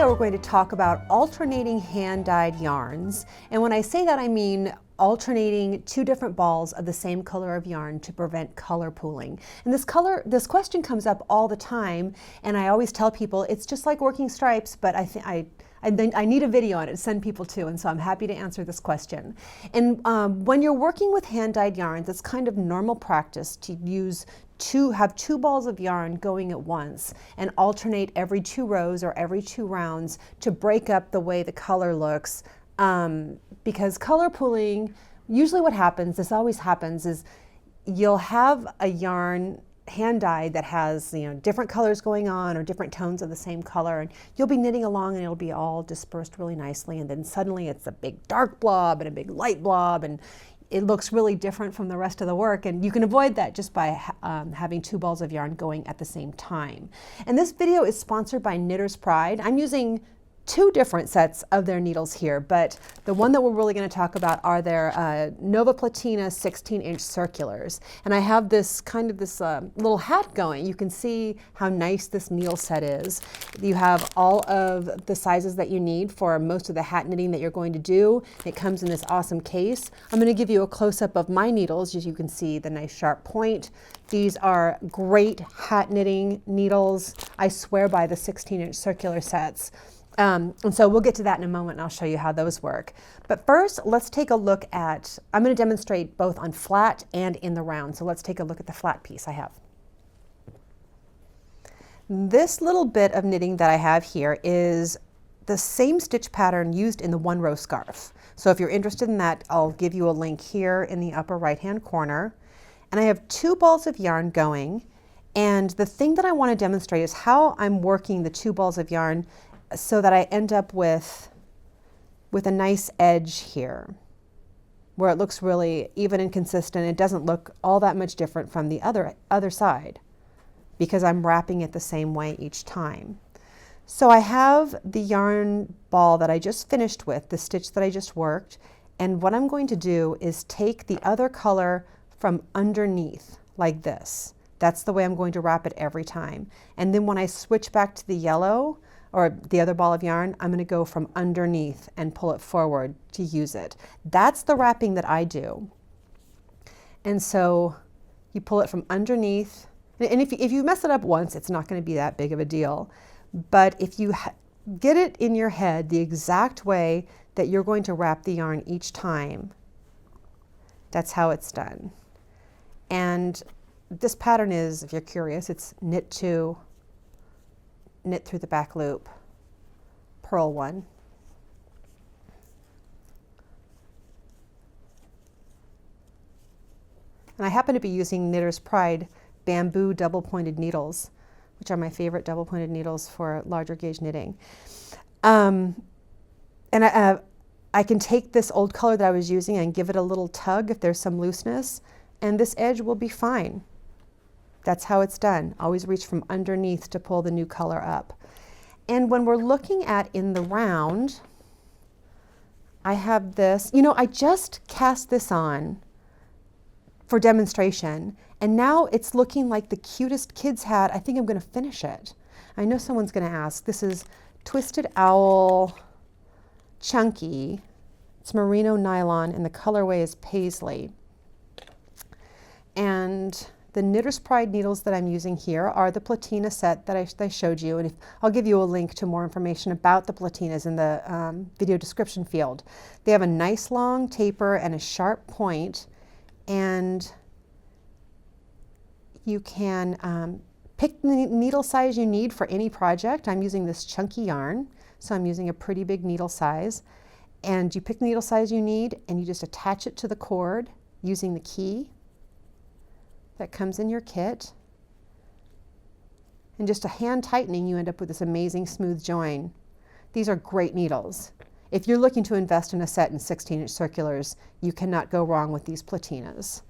video, we're going to talk about alternating hand-dyed yarns. And when I say that, I mean alternating two different balls of the same color of yarn to prevent color pooling. And this question comes up all the time, and I always tell people it's just like working stripes, but I need a video on it to send people to, and so I'm happy to answer this question. And when you're working with hand-dyed yarns, it's kind of normal practice to have two balls of yarn going at once and alternate every 2 rows or every 2 rounds to break up the way the color looks. Because color pooling, usually what happens, this always happens, is you'll have a yarn hand dyed that has different colors going on or different tones of the same color, and you'll be knitting along and it'll be all dispersed really nicely, and then suddenly it's a big dark blob and a big light blob, and it looks really different from the rest of the work, and you can avoid that just by having 2 balls of yarn going at the same time. And this video is sponsored by Knitter's Pride. I'm using 2 different sets of their needles here, but the one that we're really going to talk about are their Nova Platina 16-inch circulars. And I have this little hat going. You can see how nice this needle set is. You have all of the sizes that you need for most of the hat knitting that you're going to do. It comes in this awesome case. I'm going to give you a close-up of my needles, as you can see the nice sharp point. These are great hat knitting needles. I swear by the 16-inch circular sets. And so we'll get to that in a moment, and I'll show you how those work. But first, let's take a look at, I'm going to demonstrate both on flat and in the round. So let's take a look at the flat piece I have. This little bit of knitting that I have here is the same stitch pattern used in the 1-row scarf. So if you're interested in that, I'll give you a link here in the upper right-hand corner. And I have 2 balls of yarn going. And the thing that I want to demonstrate is how I'm working the 2 balls of yarn so that I end up with a nice edge here where it looks really even and consistent. It doesn't look all that much different from the other side because I'm wrapping it the same way each time. So I have the yarn ball that I just finished with, the stitch that I just worked, and what I'm going to do is take the other color from underneath like this. That's the way I'm going to wrap it every time. And then when I switch back to the yellow, or the other ball of yarn, I'm going to go from underneath and pull it forward to use it. That's the wrapping that I do. And so you pull it from underneath. And if you mess it up once, it's not going to be that big of a deal. But if you get it in your head the exact way that you're going to wrap the yarn each time, that's how it's done. And this pattern is, if you're curious, it's knit 2, knit through the back loop, purl 1. And I happen to be using Knitter's Pride bamboo double-pointed needles, which are my favorite double-pointed needles for larger gauge knitting. And I can take this old color that I was using and give it a little tug if there's some looseness, and this edge will be fine. That's how it's done. Always reach from underneath to pull the new color up. And when we're looking at in the round, I have this, I just cast this on for demonstration, and now it's looking like the cutest kid's hat. I think I'm going to finish it. I know someone's going to ask. This is Twisted Owl Chunky. It's merino nylon, and the colorway is paisley. And the Knitter's Pride needles that I'm using here are the Platina set that I showed you, and I'll give you a link to more information about the Platinas in the video description field. They have a nice long taper and a sharp point, and you can pick the needle size you need for any project. I'm using this chunky yarn, so I'm using a pretty big needle size, and you pick the needle size you need and you just attach it to the cord using the key that comes in your kit, and just a hand tightening, you end up with this amazing smooth join. These are great needles. If you're looking to invest in a set in 16-inch circulars, you cannot go wrong with these Platinas.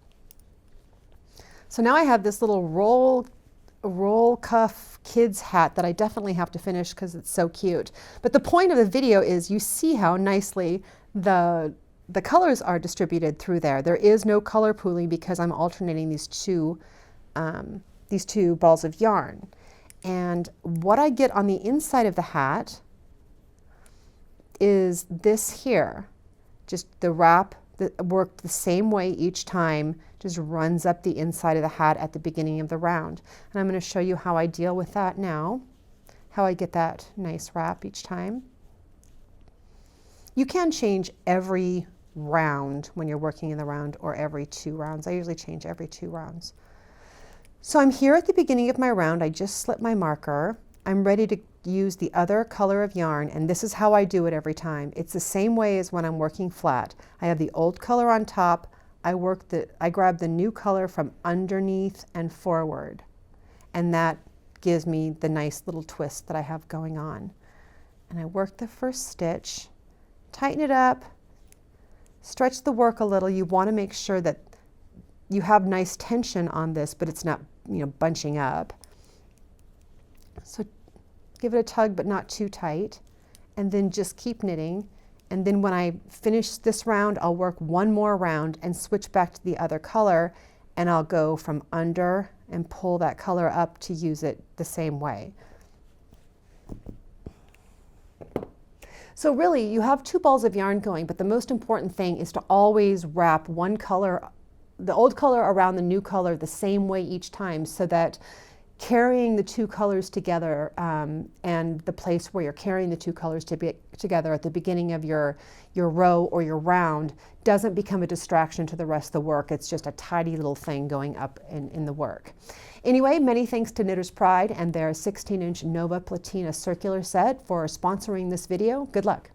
So now I have this little roll cuff kids hat that I definitely have to finish because it's so cute. But the point of the video is you see how nicely the colors are distributed through there. There is no color pooling because I'm alternating these two balls of yarn. And what I get on the inside of the hat is this here. Just the wrap that worked the same way each time, just runs up the inside of the hat at the beginning of the round. And I'm going to show you how I deal with that now, how I get that nice wrap each time. You can change every round when you're working in the round, or every 2 rounds. I usually change every 2 rounds. So I'm here at the beginning of my round. I just slipped my marker. I'm ready to use the other color of yarn, and this is how I do it every time. It's the same way as when I'm working flat. I have the old color on top. I grab the new color from underneath and forward, and that gives me the nice little twist that I have going on. And I work the first stitch, tighten it up, stretch the work a little. You want to make sure that you have nice tension on this, but it's not, bunching up. So give it a tug, but not too tight, and then just keep knitting. And then when I finish this round, I'll work one more round and switch back to the other color, and I'll go from under and pull that color up to use it the same way. So really, you have 2 balls of yarn going, but the most important thing is to always wrap one color, the old color around the new color the same way each time, so that carrying the 2 colors together and the place where you're carrying the 2 colors together at the beginning of your row or your round doesn't become a distraction to the rest of the work. It's just a tidy little thing going up in the work. Anyway, many thanks to Knitter's Pride and their 16-inch Nova Platina circular set for sponsoring this video. Good luck.